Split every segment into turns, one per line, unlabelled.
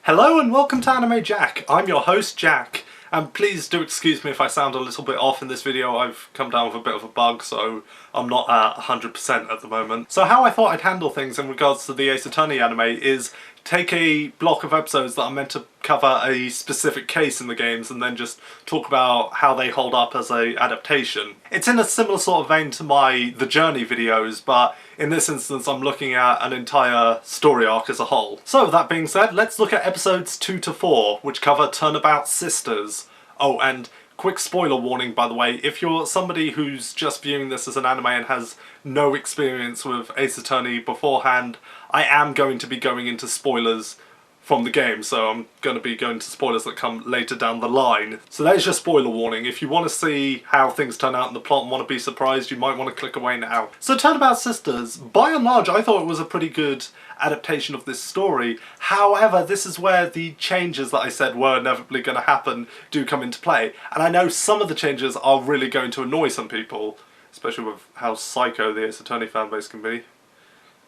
Hello and welcome to Anime Jack. I'm your host Jack, and please do excuse me if I sound a little bit off in this video. I've come down with a bit of a bug, so I'm not at 100% at the moment. So how I thought I'd handle things in regards to the Ace Attorney anime is take a block of episodes that are meant to cover a specific case in the games and then just talk about how they hold up as a adaptation. It's in a similar sort of vein to my The Journey videos, but in this instance I'm looking at an entire story arc as a whole. So that being said, let's look at episodes 2 to 4, which cover Turnabout Sisters. Oh, and quick spoiler warning, by the way, if you're somebody who's just viewing this as an anime and has no experience with Ace Attorney beforehand, I am going to be going into spoilers from the game, so I'm going to be going to spoilers that come later down the line. So that is your spoiler warning. If you want to see how things turn out in the plot and want to be surprised, you might want to click away now. So Turnabout Sisters, by and large, I thought it was a pretty good adaptation of this story. However, this is where the changes that I said were inevitably going to happen do come into play. And I know some of the changes are really going to annoy some people, especially with how psycho the Ace Attorney fanbase can be.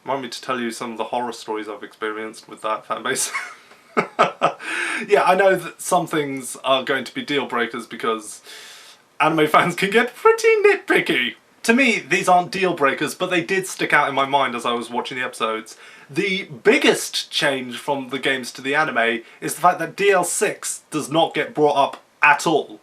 Remind me to tell you some of the horror stories I've experienced with that fanbase. Yeah, I know that some things are going to be deal breakers because anime fans can get pretty nitpicky. To me, these aren't deal breakers, but they did stick out in my mind as I was watching the episodes. The biggest change from the games to the anime is the fact that DL6 does not get brought up at all.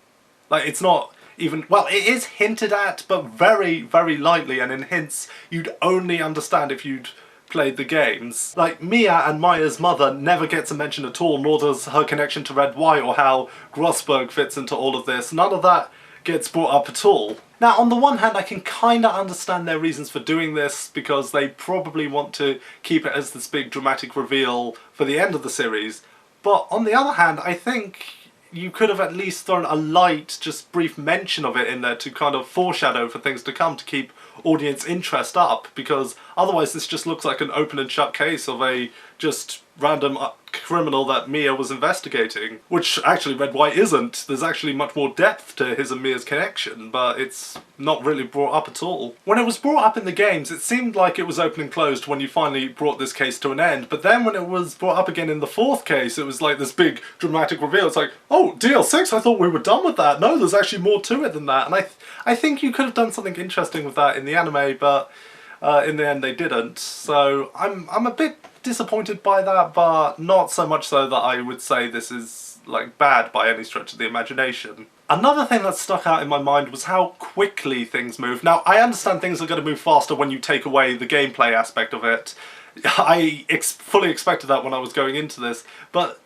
Like, it's not even, well, it is hinted at, but very, very lightly, and in hints you'd only understand if you'd played the games. Like, Mia and Maya's mother never gets a mention at all, nor does her connection to Red White or how Grossberg fits into all of this. None of that gets brought up at all. Now, on the one hand, I can kinda understand their reasons for doing this, because they probably want to keep it as this big dramatic reveal for the end of the series, but on the other hand, I think you could have at least thrown a light, just brief mention of it in there to kind of foreshadow for things to come to keep audience interest up, because otherwise this just looks like an open and shut case of a just random criminal that Mia was investigating. Which actually Red White isn't. There's actually much more depth to his and Mia's connection, but it's not really brought up at all. When it was brought up in the games, it seemed like it was open and closed when you finally brought this case to an end, but then when it was brought up again in the fourth case, it was like this big dramatic reveal. It's like, oh, DL6, I thought we were done with that. No, there's actually more to it than that. And I think you could have done something interesting with that in the anime, but in the end they didn't. So I'm a bit disappointed by that, but not so much so that I would say this is like bad by any stretch of the imagination. Another thing that stuck out in my mind was how quickly things move. Now, I understand things are going to move faster when you take away the gameplay aspect of it. I fully expected that when I was going into this, but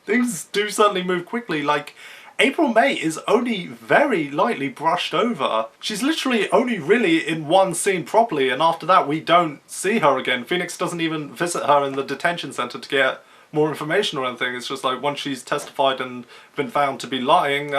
things do certainly move quickly. Like, April May is only very lightly brushed over. She's literally only really in one scene properly, and after that we don't see her again. Phoenix doesn't even visit her in the detention center to get more information or anything. It's just like once she's testified and been found to be lying,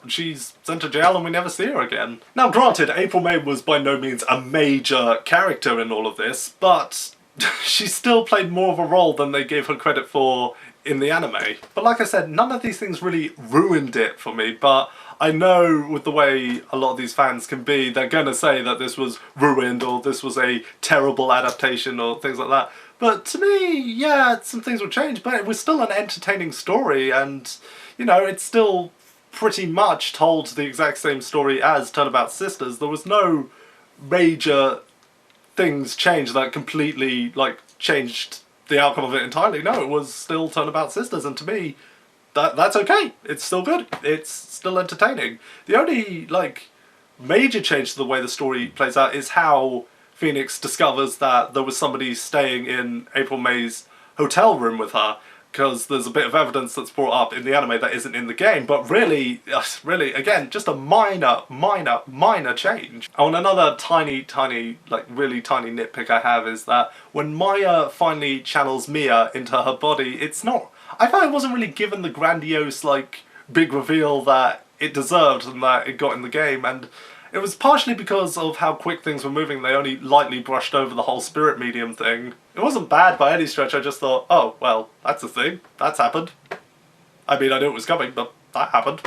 she's sent to jail and we never see her again. Now granted, April May was by no means a major character in all of this, but she still played more of a role than they gave her credit for in the anime. But like I said, none of these things really ruined it for me, but I know with the way a lot of these fans can be, they're gonna say that this was ruined or this was a terrible adaptation or things like that. But to me, yeah, some things will change, but it was still an entertaining story, and, you know, it's still pretty much told the exact same story as Turnabout Sisters. There was no major things changed that completely, like, changed the outcome of it entirely. No, it was still Turnabout Sisters, and to me, that's okay. It's still good. It's still entertaining. The only, like, major change to the way the story plays out is how Phoenix discovers that there was somebody staying in April May's hotel room with her, because there's a bit of evidence that's brought up in the anime that isn't in the game, but really, again, just a minor change. Oh, and another tiny, like really tiny nitpick I have is that when Maya finally channels Mia into her body, it's not, I thought it wasn't really given the grandiose, like, big reveal that it deserved and that it got in the game, and it was partially because of how quick things were moving. They only lightly brushed over the whole spirit medium thing. It wasn't bad by any stretch, I just thought, oh, well, that's a thing. That's happened. I mean, I knew it was coming, but that happened.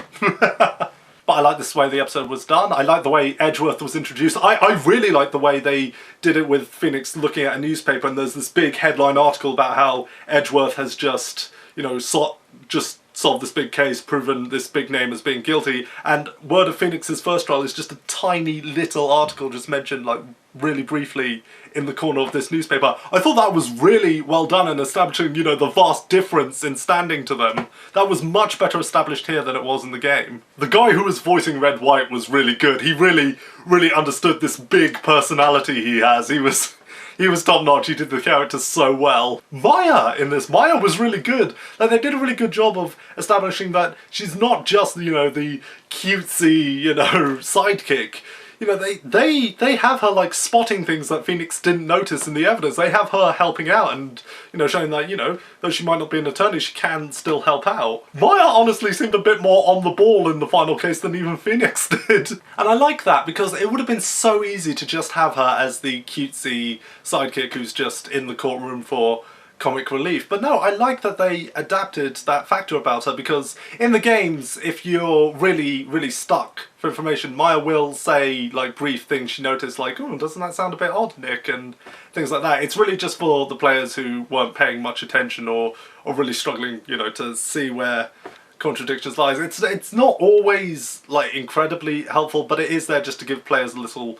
But I like this way the episode was done. I like the way Edgeworth was introduced. I really like the way they did it with Phoenix looking at a newspaper, and there's this big headline article about how Edgeworth has just, you know, just solved this big case, proven this big name as being guilty, and word of Phoenix's first trial is just a tiny little article just mentioned like really briefly in the corner of this newspaper. I thought that was really well done in establishing, you know, the vast difference in standing to them. That was much better established here than it was in the game. The guy who was voicing Red White was really good. He really understood this big personality he has. He was top-notch. He did the character so well. Maya was really good. Like, they did a really good job of establishing that she's not just, you know, the cutesy, you know, sidekick. You know, they have her, like, spotting things that Phoenix didn't notice in the evidence. They have her helping out and, you know, showing that, you know, though she might not be an attorney, she can still help out. Maya honestly seemed a bit more on the ball in the final case than even Phoenix did. And I like that, because it would have been so easy to just have her as the cutesy sidekick who's just in the courtroom for comic relief. But no, I like that they adapted that factor about her, because in the games, if you're really stuck for information, Maya will say like brief things she noticed, like, oh, doesn't that sound a bit odd, Nick, and things like that. It's really just for the players who weren't paying much attention or really struggling, you know, to see where contradictions lies. It's not always like incredibly helpful, but it is there just to give players a little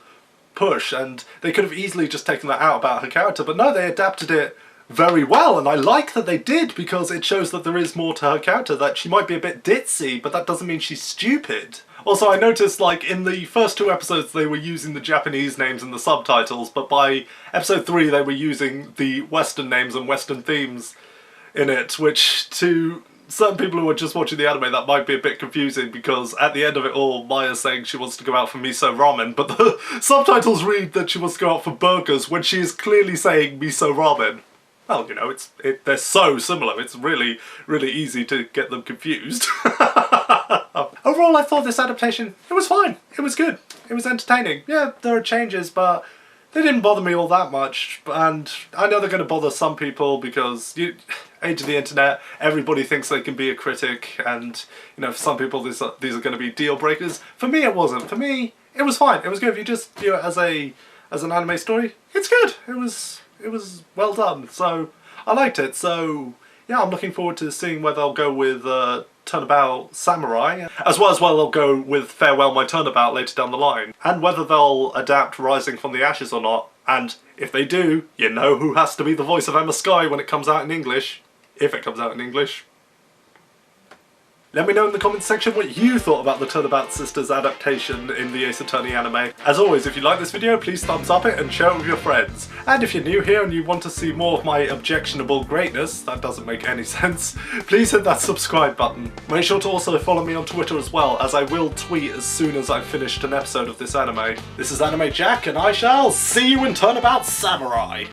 push, and they could have easily just taken that out about her character, but no, they adapted it very well, and I like that they did, because it shows that there is more to her character, that she might be a bit ditzy, but that doesn't mean she's stupid. Also, I noticed, like, in the first 2 episodes they were using the Japanese names in the subtitles, but by episode 3 they were using the Western names and Western themes in it, which to certain people who are just watching the anime, that might be a bit confusing, because at the end of it all, Maya's saying she wants to go out for miso ramen, but the subtitles read that she wants to go out for burgers when she is clearly saying miso ramen. Well, you know, they're so similar, it's really easy to get them confused. Overall, I thought this adaptation, it was fine. It was good. It was entertaining. Yeah, there are changes, but they didn't bother me all that much. And I know they're going to bother some people, because age of the internet, everybody thinks they can be a critic, and, you know, for some people these are going to be deal breakers. For me, it wasn't. For me, it was fine. It was good. If you just view it as an anime story, it's good. It was well done, so I liked it. So yeah, I'm looking forward to seeing whether they'll go with Turnabout Samurai, as well as they'll go with Farewell My Turnabout later down the line, and whether they'll adapt Rising from the Ashes or not. And if they do, you know who has to be the voice of Emma Skye when it comes out in English, if it comes out in English. Let me know in the comments section what you thought about the Turnabout Sisters adaptation in the Ace Attorney anime. As always, if you like this video, please thumbs up it and share it with your friends. And if you're new here and you want to see more of my objectionable greatness, that doesn't make any sense, please hit that subscribe button. Make sure to also follow me on Twitter as well, as I will tweet as soon as I've finished an episode of this anime. This is Anime Jack, and I shall see you in Turnabout Samurai!